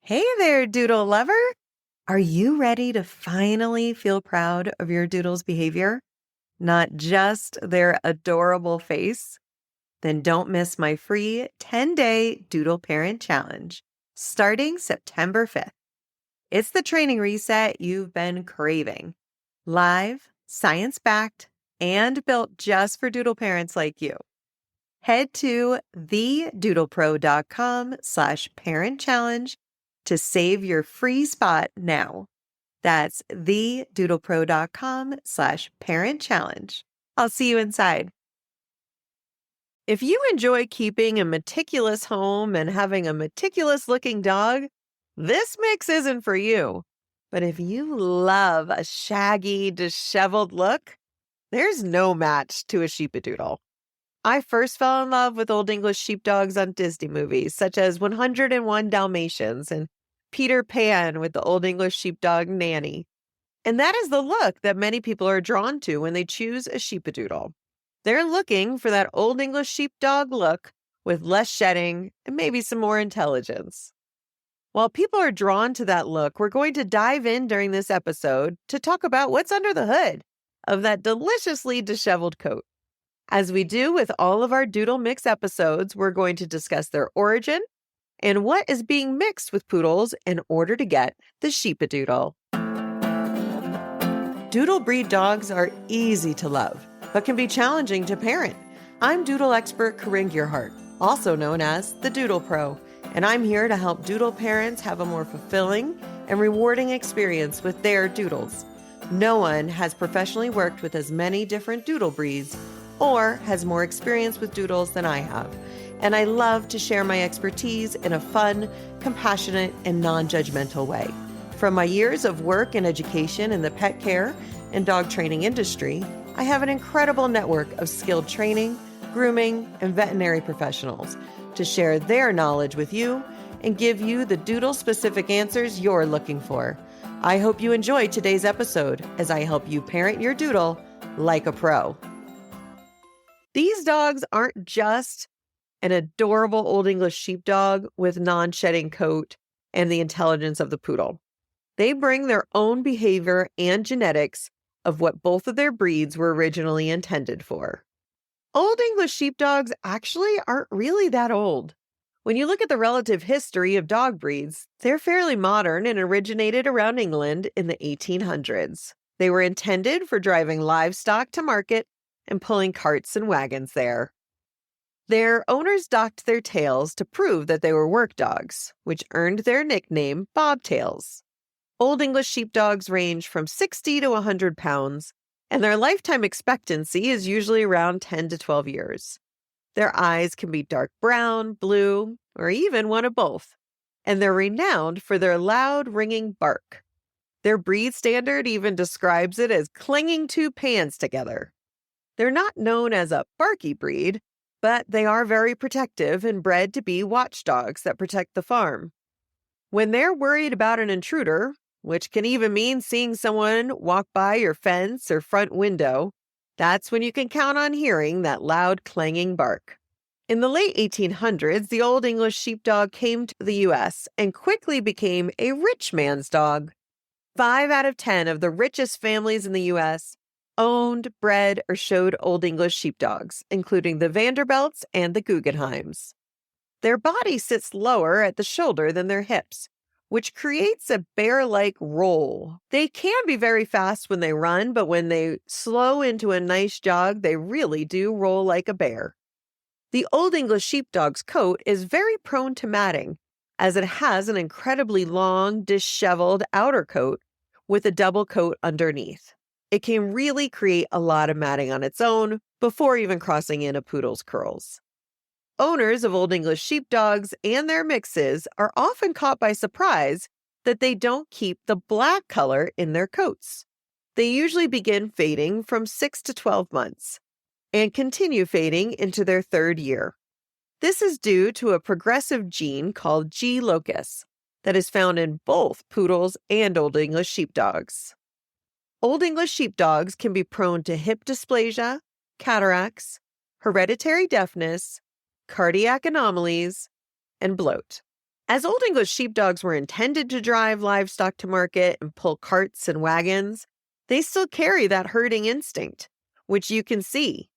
Hey there, Doodle lover. Are you ready to finally feel proud of your Doodle's behavior? Not just their adorable face? Then don't miss my free 10-day Doodle Parent Challenge starting September 5th. It's the training reset you've been craving. Live, science-backed, and built just for Doodle parents like you. Head to thedoodlepro.com/parent challenge to save your free spot now. That's thedoodlepro.com/parent challenge. I'll see you inside. If you enjoy keeping a meticulous home and having a meticulous looking dog, this mix isn't for you. But if you love a shaggy, disheveled look, there's no match to a Sheepadoodle. I first fell in love with Old English Sheepdogs on Disney movies, such as 101 Dalmatians and Peter Pan with the Old English Sheepdog nanny. And that is the look that many people are drawn to when they choose a Sheepadoodle. They're looking for that Old English Sheepdog look with less shedding and maybe some more intelligence. While people are drawn to that look, we're going to dive in during this episode to talk about what's under the hood of that deliciously disheveled coat. As we do with all of our Doodle Mix episodes, we're going to discuss their origin and what is being mixed with poodles in order to get the Sheepadoodle. Doodle breed dogs are easy to love, but can be challenging to parent. I'm Doodle expert Corinne Gearhart, also known as the Doodle Pro, and I'm here to help Doodle parents have a more fulfilling and rewarding experience with their Doodles. No one has professionally worked with as many different Doodle breeds or has more experience with Doodles than I have. And I love to share my expertise in a fun, compassionate, and non-judgmental way. From my years of work and education in the pet care and dog training industry, I have an incredible network of skilled training, grooming, and veterinary professionals to share their knowledge with you and give you the Doodle-specific answers you're looking for. I hope you enjoy today's episode as I help you parent your Doodle like a pro. These dogs aren't just an adorable Old English Sheepdog with non-shedding coat and the intelligence of the poodle. They bring their own behavior and genetics of what both of their breeds were originally intended for. Old English Sheepdogs actually aren't really that old. When you look at the relative history of dog breeds, they're fairly modern and originated around England in the 1800s. They were intended for driving livestock to market and pulling carts and wagons there. Their owners docked their tails to prove that they were work dogs, which earned their nickname bobtails. Old English Sheepdogs range from 60 to 100 pounds, and their lifetime expectancy is usually around 10 to 12 years. Their eyes can be dark brown, blue, or even one of both, and they're renowned for their loud, ringing bark. Their breed standard even describes it as clanging two pans together. They're not known as a barky breed, but they are very protective and bred to be watchdogs that protect the farm. When they're worried about an intruder, which can even mean seeing someone walk by your fence or front window, that's when you can count on hearing that loud clanging bark. In the late 1800s, the Old English Sheepdog came to the U.S. and quickly became a rich man's dog. 5 out of 10 of the richest families in the U.S. owned, bred, or showed Old English Sheepdogs, including the Vanderbilts and the Guggenheims. Their body sits lower at the shoulder than their hips, which creates a bear-like roll. They can be very fast when they run, but when they slow into a nice jog, they really do roll like a bear. The Old English Sheepdog's coat is very prone to matting, as it has an incredibly long, disheveled outer coat with a double coat underneath. It can really create a lot of matting on its own before even crossing in a poodle's curls. Owners of Old English Sheepdogs and their mixes are often caught by surprise that they don't keep the black color in their coats. They usually begin fading from 6 to 12 months and continue fading into their 3rd year. This is due to a progressive gene called G. locus that is found in both poodles and Old English Sheepdogs. Old English Sheepdogs can be prone to hip dysplasia, cataracts, hereditary deafness, cardiac anomalies, and bloat. As Old English sheepdogs were intended to drive livestock to market and pull carts and wagons, they still carry that herding instinct, which you can see.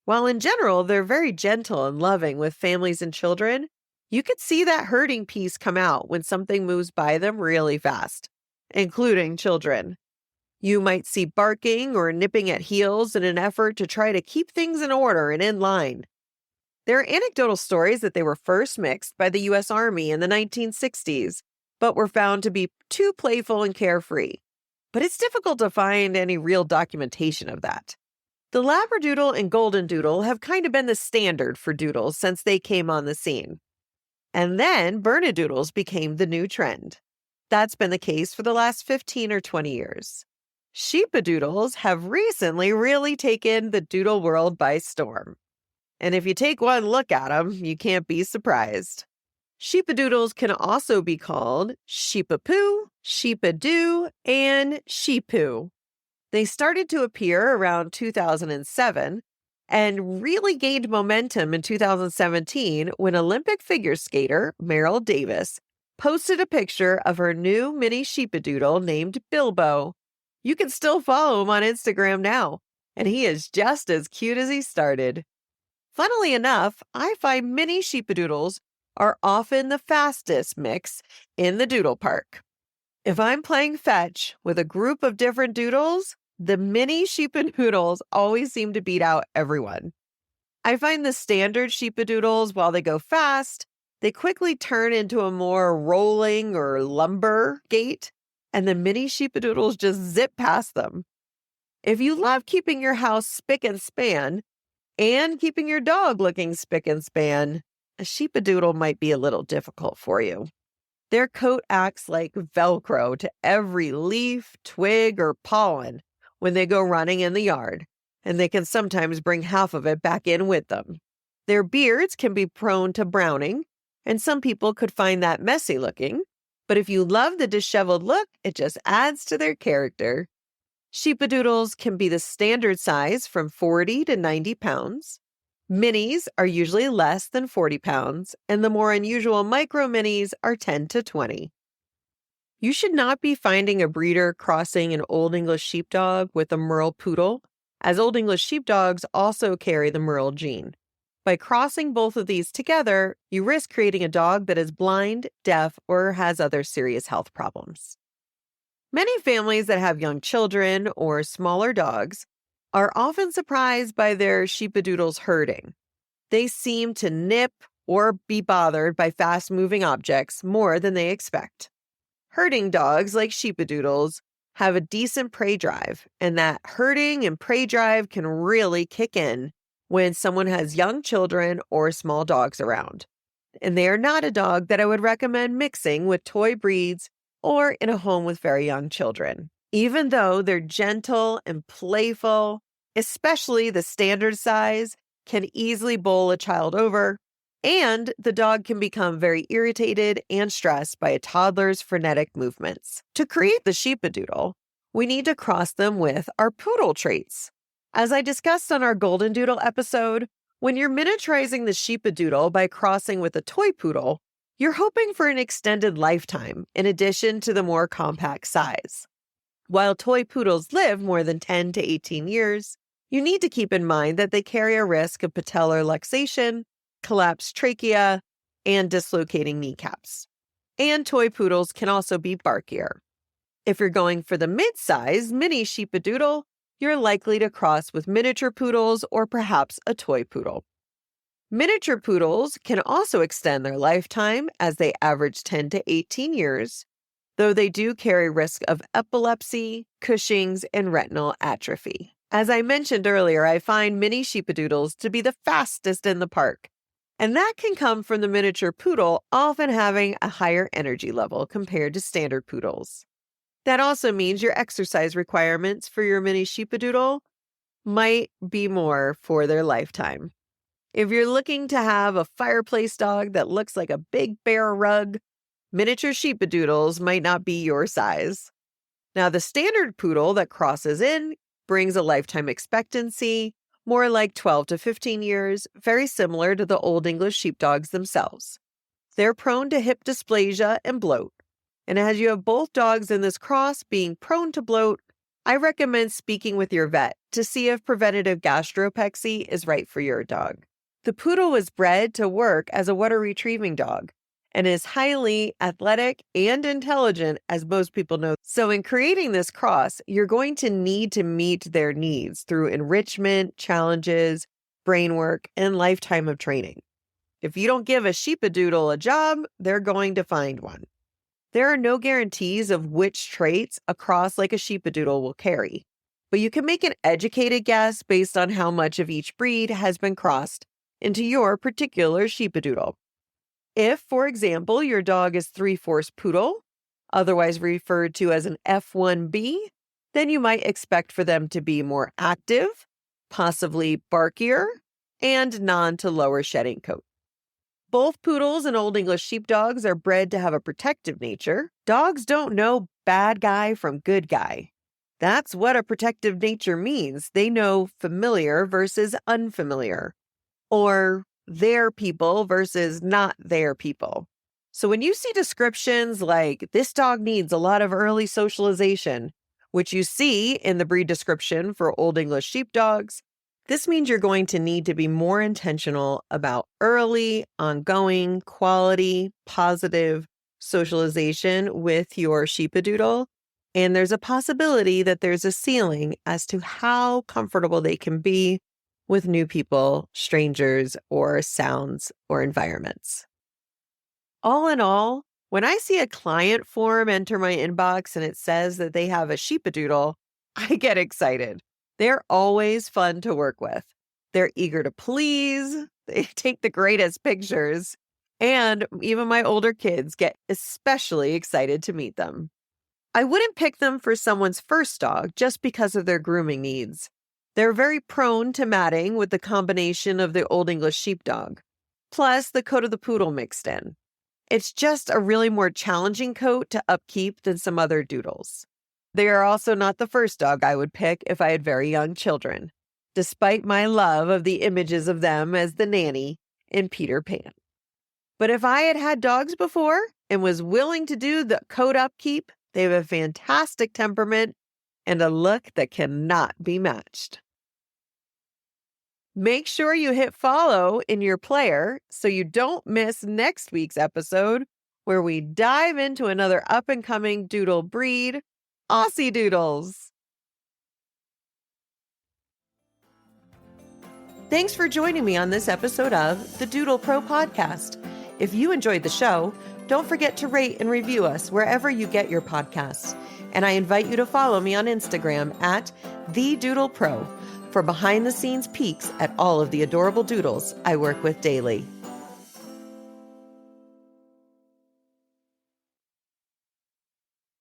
While in general, they're very gentle and loving with families and children, you could see that herding piece come out when something moves by them really fast, including children. You might see barking or nipping at heels in an effort to try to keep things in order and in line. There are anecdotal stories that they were first mixed by the U.S. Army in the 1960s, but were found to be too playful and carefree. But it's difficult to find any real documentation of that. The Labradoodle and Golden Doodle have kind of been the standard for doodles since they came on the scene. And then Bernedoodles became the new trend. That's been the case for the last 15 or 20 years. Sheepadoodles have recently really taken the doodle world by storm. And if you take one look at them, you can't be surprised. Sheepadoodles can also be called Sheepapoo, Sheepadoo, and Sheepoo. They started to appear around 2007 and really gained momentum in 2017 when Olympic figure skater Meryl Davis posted a picture of her new Mini Sheepadoodle named Bilbo. You can still follow him on Instagram now, and he is just as cute as he started. Funnily enough, I find Mini Sheepadoodles are often the fastest mix in the doodle park. If I'm playing fetch with a group of different doodles, the Mini Sheepadoodles always seem to beat out everyone. I find the standard Sheepadoodles, while they go fast, they quickly turn into a more rolling or lumber gait, and the Mini Sheepadoodles just zip past them. If you love keeping your house spick and span, and keeping your dog looking spick and span, a Sheepadoodle might be a little difficult for you. Their coat acts like Velcro to every leaf, twig, or pollen when they go running in the yard, and they can sometimes bring half of it back in with them. Their beards can be prone to browning, and some people could find that messy looking, but if you love the disheveled look, it just adds to their character. Sheepadoodles can be the standard size from 40 to 90 pounds. Minis are usually less than 40 pounds, and the more unusual micro minis are 10 to 20. You should not be finding a breeder crossing an Old English Sheepdog with a Merle Poodle, as Old English Sheepdogs also carry the Merle gene. By crossing both of these together, you risk creating a dog that is blind, deaf, or has other serious health problems. Many families that have young children or smaller dogs are often surprised by their Sheepadoodles herding. They seem to nip or be bothered by fast-moving objects more than they expect. Herding dogs like Sheepadoodles have a decent prey drive, and that herding and prey drive can really kick in when someone has young children or small dogs around. And they are not a dog that I would recommend mixing with toy breeds or in a home with very young children. Even though they're gentle and playful, especially the standard size, can easily bowl a child over, and the dog can become very irritated and stressed by a toddler's frenetic movements. To create the Sheepadoodle, we need to cross them with our poodle traits. As I discussed on our Golden Doodle episode, when you're miniaturizing the Sheepadoodle by crossing with a toy poodle, you're hoping for an extended lifetime in addition to the more compact size. While toy poodles live more than 10 to 18 years, you need to keep in mind that they carry a risk of patellar luxation, collapsed trachea, and dislocating kneecaps. And toy poodles can also be barkier. If you're going for the mid-size Mini Sheepadoodle, you're likely to cross with miniature poodles or perhaps a toy poodle. Miniature poodles can also extend their lifetime as they average 10 to 18 years, though they do carry risk of epilepsy, Cushing's, and retinal atrophy. As I mentioned earlier, I find Mini Sheepadoodles to be the fastest in the park, and that can come from the miniature poodle often having a higher energy level compared to standard poodles. That also means your exercise requirements for your Mini Sheepadoodle might be more for their lifetime. If you're looking to have a fireplace dog that looks like a big bear rug, miniature Sheepadoodles might not be your size. Now, the standard poodle that crosses in brings a lifetime expectancy, more like 12 to 15 years, very similar to the Old English Sheepdogs themselves. They're prone to hip dysplasia and bloat. And as you have both dogs in this cross being prone to bloat, I recommend speaking with your vet to see if preventative gastropexy is right for your dog. The poodle was bred to work as a water retrieving dog and is highly athletic and intelligent, as most people know. So in creating this cross, you're going to need to meet their needs through enrichment, challenges, brain work, and lifetime of training. If you don't give a Sheepadoodle a job, they're going to find one. There are no guarantees of which traits a cross like a Sheepadoodle will carry, but you can make an educated guess based on how much of each breed has been crossed into your particular Sheepadoodle. If, for example, your dog is 3/4 poodle, otherwise referred to as an F1B, then you might expect for them to be more active, possibly barkier, and non to lower shedding coat. Both poodles and Old English Sheepdogs are bred to have a protective nature. Dogs don't know bad guy from good guy. That's what a protective nature means. They know familiar versus unfamiliar, or their people versus not their people. So when you see descriptions like, this dog needs a lot of early socialization, which you see in the breed description for Old English Sheepdogs, this means you're going to need to be more intentional about early, ongoing, quality, positive socialization with your Sheepadoodle. And there's a possibility that there's a ceiling as to how comfortable they can be with new people, strangers, or sounds or environments. All in all, when I see a client form enter my inbox and it says that they have a Sheepadoodle, I get excited. They're always fun to work with. They're eager to please, they take the greatest pictures, and even my older kids get especially excited to meet them. I wouldn't pick them for someone's first dog just because of their grooming needs. They're very prone to matting with the combination of the Old English Sheepdog, plus the coat of the poodle mixed in. It's just a really more challenging coat to upkeep than some other doodles. They are also not the first dog I would pick if I had very young children, despite my love of the images of them as the nanny in Peter Pan. But if I had had dogs before and was willing to do the coat upkeep, they have a fantastic temperament and a look that cannot be matched. Make sure you hit follow in your player so you don't miss next week's episode where we dive into another up-and-coming doodle breed, Aussie Doodles. Thanks for joining me on this episode of the Doodle Pro Podcast. If you enjoyed the show, don't forget to rate and review us wherever you get your podcasts. And I invite you to follow me on Instagram at @TheDoodlePro for behind-the-scenes peeks at all of the adorable doodles I work with daily.